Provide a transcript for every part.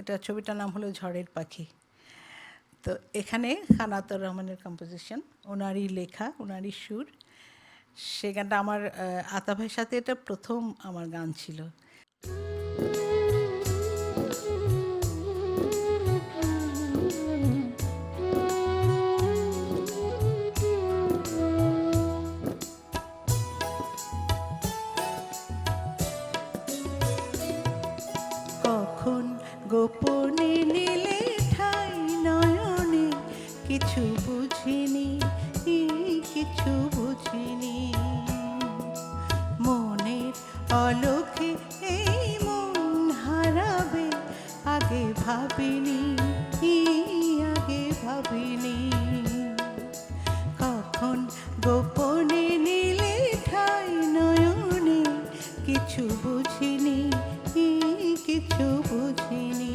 এটা ছবিটার নাম হলো ঝড়ের পাখি। তো এখানে খান আতাউর রহমানের কম্পোজিশন, ওনারই লেখা, ওনারই সুর। সে গানটা আমার আতা ভাইয়ের সাথে এটা প্রথম আমার গান ছিল। কখন গোপনে নিলে ঠাই নয়নে, কিছু বুঝিনি, কিছু বুঝিনি। মনের অলোকে এই মন হারাবে, আগে ভাবিনি, আগে ভাবিনি। কখন গোপনে নিলে ঠাই নয়নে, কিছু বুঝিনি, কিছু বুঝিনি।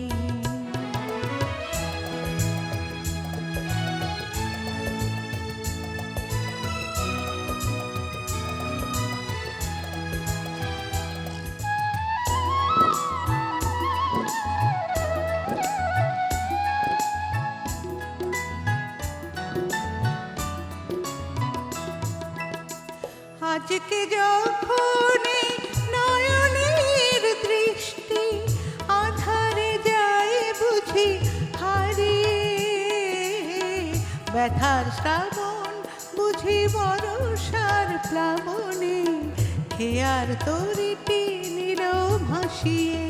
আজকে যখন নয়নের দৃষ্টি আধারে যায় বুঝি হারিয়ে, ব্যথার শ্রাবণ বুঝি বরষার প্লাবনে, খেয়ার তরিটি নিল ভাসিয়ে।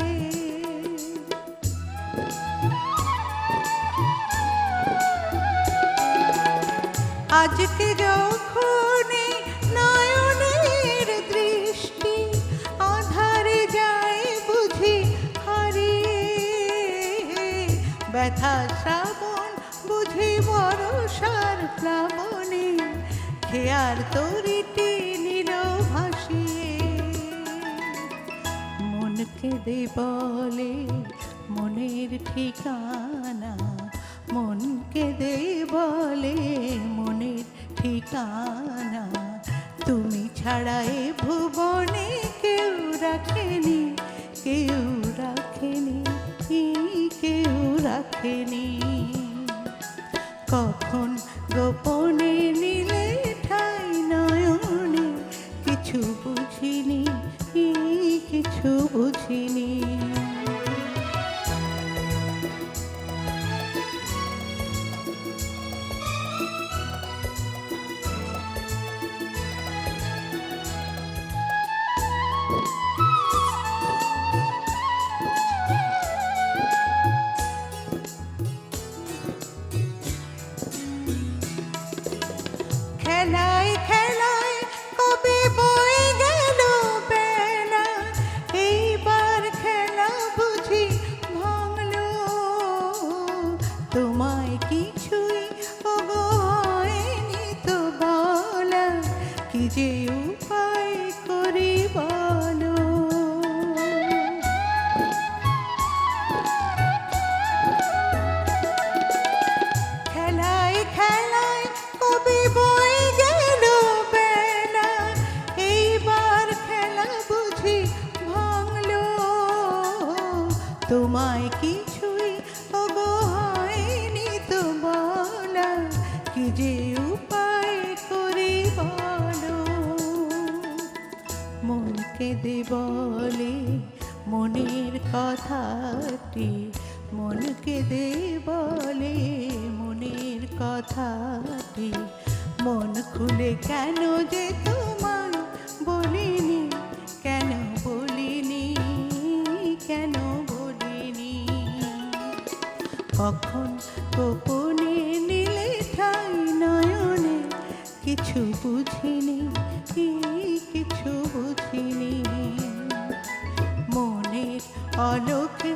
আজকে যখন নয়নের দৃষ্টি আধারে যায় বুঝি হারিয়ে, ব্যথা শ্রাবণ বুঝি বরষার প্লাবনে, খেয়ার তরিটি নিল ভাসিয়ে। মনকে দে বলে মনের ঠিকানা, মনকে দে বলে মনের ঠিকানা, তুমি ছাড়া এ ভুবনে কেউ রাখেনি, কেউ রাখেনি, কেউ রাখেনি। কখন গোপনে নিলে ঠাই নয়নে, কিছু বুঝিনি, কিছু বুঝিনি। খেলায় খেলায় কবে বয়ে গেল বেলা, এইবার খেলা বুঝি ভাঙলো। তোমায় কিছুই ওগো হয়নি তো বলা, কি যে উপায় করি বলো। খেলায় খেলায় কবে বয়ে গেল বেলা, এইবার খেলা বুঝি ভাঙলো। তোমায় কিছুই ওগো হয়নি তো বলা, কি যে উপায় করি বলো। মনকে দে বলে মনের কথাটি, মনকে দে বলে মনের কথাটি, মন খুলে কেন যে তোমায় বলিনি, কেন বলিনি, কেন বলিনি। কখন গোপনে নিলে ঠাই নয়নে, কিছু বুঝিনি, কিছু বুঝিনি। মনের অলোকে